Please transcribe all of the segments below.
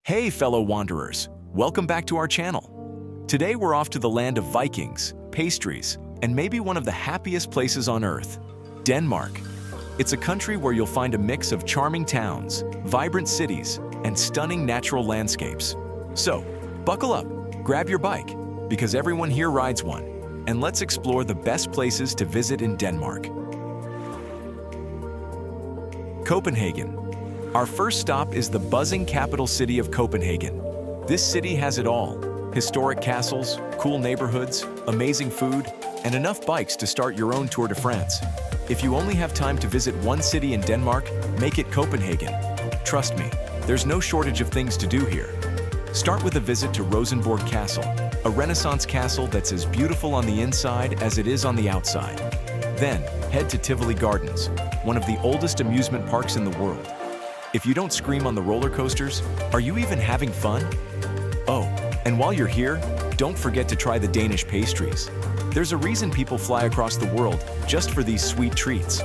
Hey fellow wanderers, welcome back to our channel. Today we're off to the land of Vikings, pastries, and maybe one of the happiest places on earth, Denmark. It's a country where you'll find a mix of charming towns, vibrant cities, and stunning natural landscapes. So, buckle up, grab your bike, because everyone here rides one, and let's explore the best places to visit in Denmark. Copenhagen. Our first stop is the buzzing capital city of Copenhagen. This city has it all: historic castles, cool neighborhoods, amazing food, and enough bikes to start your own Tour de France. If you only have time to visit one city in Denmark, make it Copenhagen. Trust me, there's no shortage of things to do here. Start with a visit to Rosenborg Castle, a Renaissance castle that's as beautiful on the inside as it is on the outside. Then, head to Tivoli Gardens, one of the oldest amusement parks in the world. If you don't scream on the roller coasters, are you even having fun? Oh, and while you're here, don't forget to try the Danish pastries. There's a reason people fly across the world just for these sweet treats.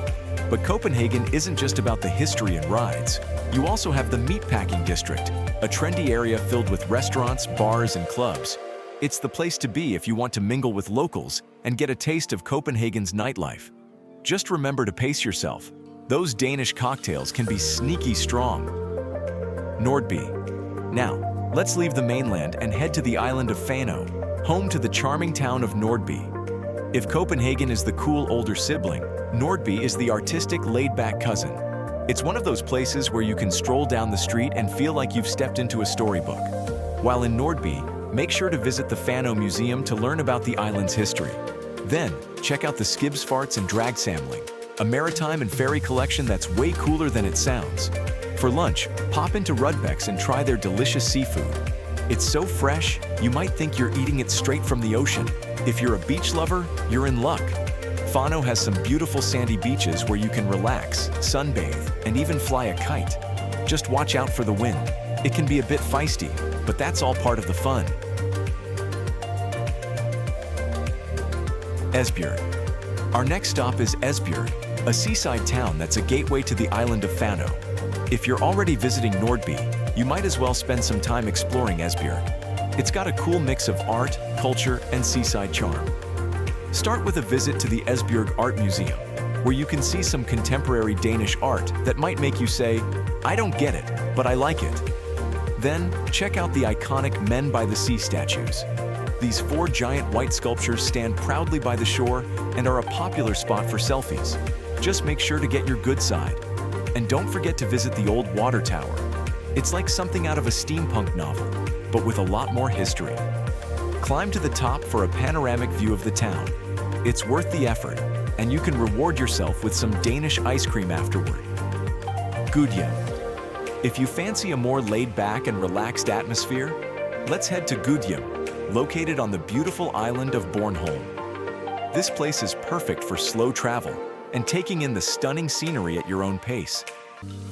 But Copenhagen isn't just about the history and rides. You also have the meatpacking district, a trendy area filled with restaurants, bars, and clubs. It's the place to be if you want to mingle with locals and get a taste of Copenhagen's nightlife. Just remember to pace yourself. Those Danish cocktails can be sneaky strong. Nordby. Now, let's leave the mainland and head to the island of Fanø, home to the charming town of Nordby. If Copenhagen is the cool older sibling, Nordby is the artistic, laid-back cousin. It's one of those places where you can stroll down the street and feel like you've stepped into a storybook. While in Nordby, make sure to visit the Fanø Museum to learn about the island's history. Then, check out the Skibsfarts and Dragsamling, a maritime and ferry collection that's way cooler than it sounds. For lunch, pop into Rudbeck's and try their delicious seafood. It's so fresh, you might think you're eating it straight from the ocean. If you're a beach lover, you're in luck. Fanø has some beautiful sandy beaches where you can relax, sunbathe, and even fly a kite. Just watch out for the wind. It can be a bit feisty, but that's all part of the fun. Esbjerg. Our next stop is Esbjerg, a seaside town that's a gateway to the island of Fanø. If you're already visiting Nordby, you might as well spend some time exploring Esbjerg. It's got a cool mix of art, culture, and seaside charm. Start with a visit to the Esbjerg Art Museum, where you can see some contemporary Danish art that might make you say, "I don't get it, but I like it." Then, check out the iconic Men by the Sea statues. These 4 giant white sculptures stand proudly by the shore and are a popular spot for selfies. Just make sure to get your good side. And don't forget to visit the old water tower. It's like something out of a steampunk novel, but with a lot more history. Climb to the top for a panoramic view of the town. It's worth the effort, and you can reward yourself with some Danish ice cream afterward. Gudhjem. If you fancy a more laid-back and relaxed atmosphere, let's head to Gudhjem, located on the beautiful island of Bornholm. This place is perfect for slow travel and taking in the stunning scenery at your own pace.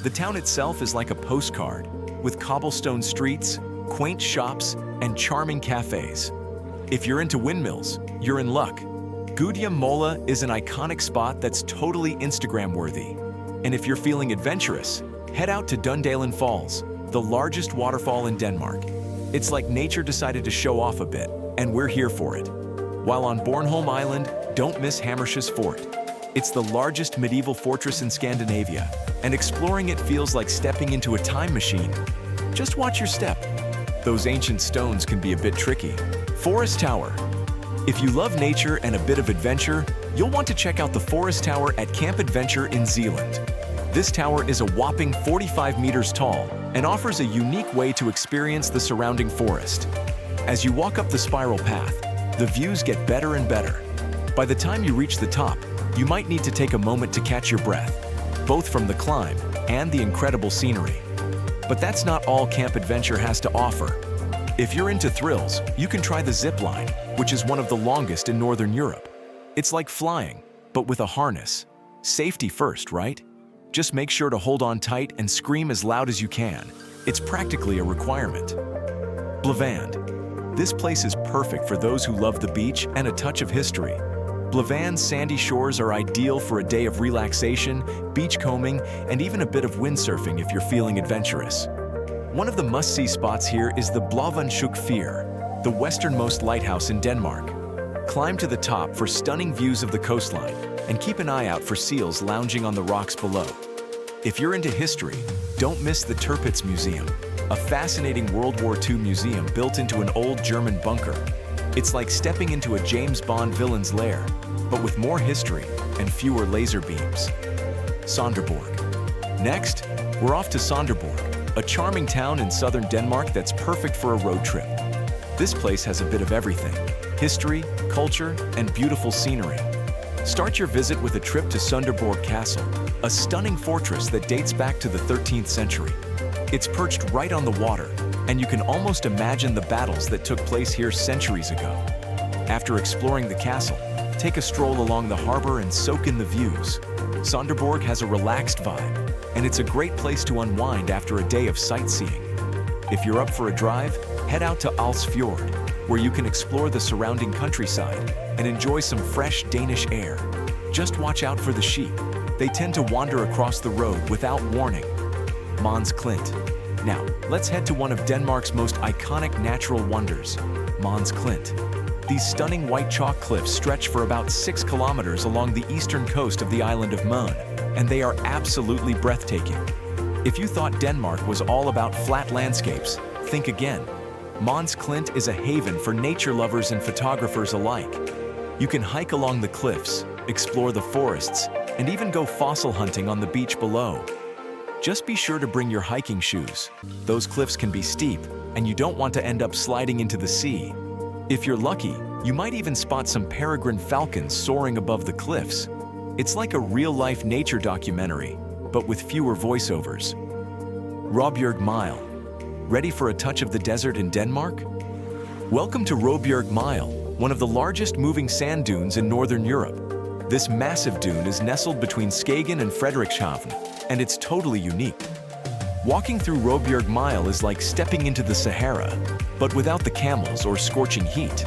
The town itself is like a postcard, with cobblestone streets, quaint shops, and charming cafes. If you're into windmills, you're in luck. Gudhjem Mola is an iconic spot that's totally Instagram-worthy. And if you're feeling adventurous, head out to Dundalen Falls, the largest waterfall in Denmark. It's like nature decided to show off a bit, and we're here for it. While on Bornholm Island, don't miss Hammershaus Fort. It's the largest medieval fortress in Scandinavia, and exploring it feels like stepping into a time machine. Just watch your step. Those ancient stones can be a bit tricky. Forest Tower. If you love nature and a bit of adventure, you'll want to check out the Forest Tower at Camp Adventure in Zealand. This tower is a whopping 45 meters tall and offers a unique way to experience the surrounding forest. As you walk up the spiral path, the views get better and better. By the time you reach the top, you might need to take a moment to catch your breath, both from the climb and the incredible scenery. But that's not all Camp Adventure has to offer. If you're into thrills, you can try the zip line, which is one of the longest in Northern Europe. It's like flying, but with a harness. Safety first, right? Just make sure to hold on tight and scream as loud as you can. It's practically a requirement. Blevand. This place is perfect for those who love the beach and a touch of history. Blevand's sandy shores are ideal for a day of relaxation, beachcombing, and even a bit of windsurfing if you're feeling adventurous. One of the must-see spots here is the Blåvandshuk Fyr, the westernmost lighthouse in Denmark. Climb to the top for stunning views of the coastline and keep an eye out for seals lounging on the rocks below. If you're into history, don't miss the Tirpitz Museum, a fascinating World War II museum built into an old German bunker. It's like stepping into a James Bond villain's lair, but with more history and fewer laser beams. Sonderborg. Next, we're off to Sonderborg, a charming town in southern Denmark that's perfect for a road trip. This place has a bit of everything: history, culture, and beautiful scenery. Start your visit with a trip to Sonderborg Castle, a stunning fortress that dates back to the 13th century. It's perched right on the water, and you can almost imagine the battles that took place here centuries ago. After exploring the castle, take a stroll along the harbor and soak in the views. Sonderborg has a relaxed vibe, and it's a great place to unwind after a day of sightseeing. If you're up for a drive, head out to Alsfjord, where you can explore the surrounding countryside and enjoy some fresh Danish air. Just watch out for the sheep. They tend to wander across the road without warning. Mons Klint. Now, let's head to one of Denmark's most iconic natural wonders, Mons Klint. These stunning white chalk cliffs stretch for about 6 kilometers along the eastern coast of the island of Møn, and they are absolutely breathtaking. If you thought Denmark was all about flat landscapes, think again. Mons Klint is a haven for nature lovers and photographers alike. You can hike along the cliffs, explore the forests, and even go fossil hunting on the beach below. Just be sure to bring your hiking shoes. Those cliffs can be steep, and you don't want to end up sliding into the sea. If you're lucky, you might even spot some peregrine falcons soaring above the cliffs. It's like a real-life nature documentary, but with fewer voiceovers. Råbjerg Mile. Ready for a touch of the desert in Denmark? Welcome to Råbjerg Mile, one of the largest moving sand dunes in northern Europe. This massive dune is nestled between Skagen and Frederiksborg, and it's totally unique. Walking through Råbjerg Mile is like stepping into the Sahara, but without the camels or scorching heat.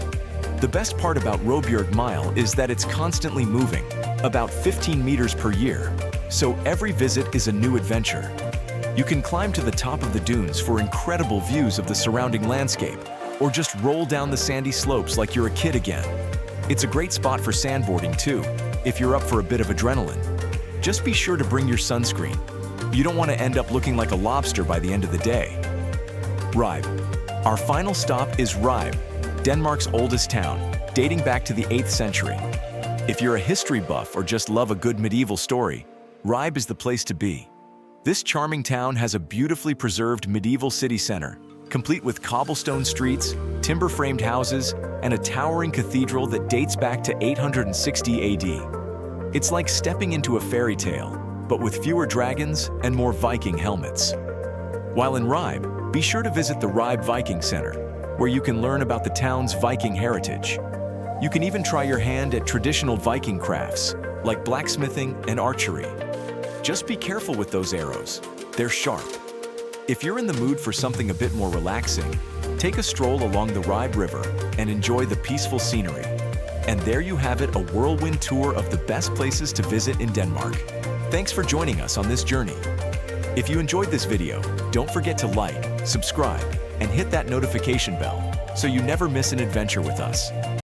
The best part about Råbjerg Mile is that it's constantly moving, about 15 meters per year, so every visit is a new adventure. You can climb to the top of the dunes for incredible views of the surrounding landscape, or just roll down the sandy slopes like you're a kid again. It's a great spot for sandboarding too, if you're up for a bit of adrenaline. Just be sure to bring your sunscreen. You don't want to end up looking like a lobster by the end of the day. Ribe. Our final stop is Ribe, Denmark's oldest town, dating back to the 8th century. If you're a history buff or just love a good medieval story, Ribe is the place to be. This charming town has a beautifully preserved medieval city center, complete with cobblestone streets, timber-framed houses, and a towering cathedral that dates back to 860 AD. It's like stepping into a fairy tale, but with fewer dragons and more Viking helmets. While in Ribe, be sure to visit the Ribe Viking Center, where you can learn about the town's Viking heritage. You can even try your hand at traditional Viking crafts, like blacksmithing and archery. Just be careful with those arrows. They're sharp. If you're in the mood for something a bit more relaxing, take a stroll along the Ribe River and enjoy the peaceful scenery. And there you have it, a whirlwind tour of the best places to visit in Denmark. Thanks for joining us on this journey. If you enjoyed this video, don't forget to like, subscribe, and hit that notification bell so you never miss an adventure with us.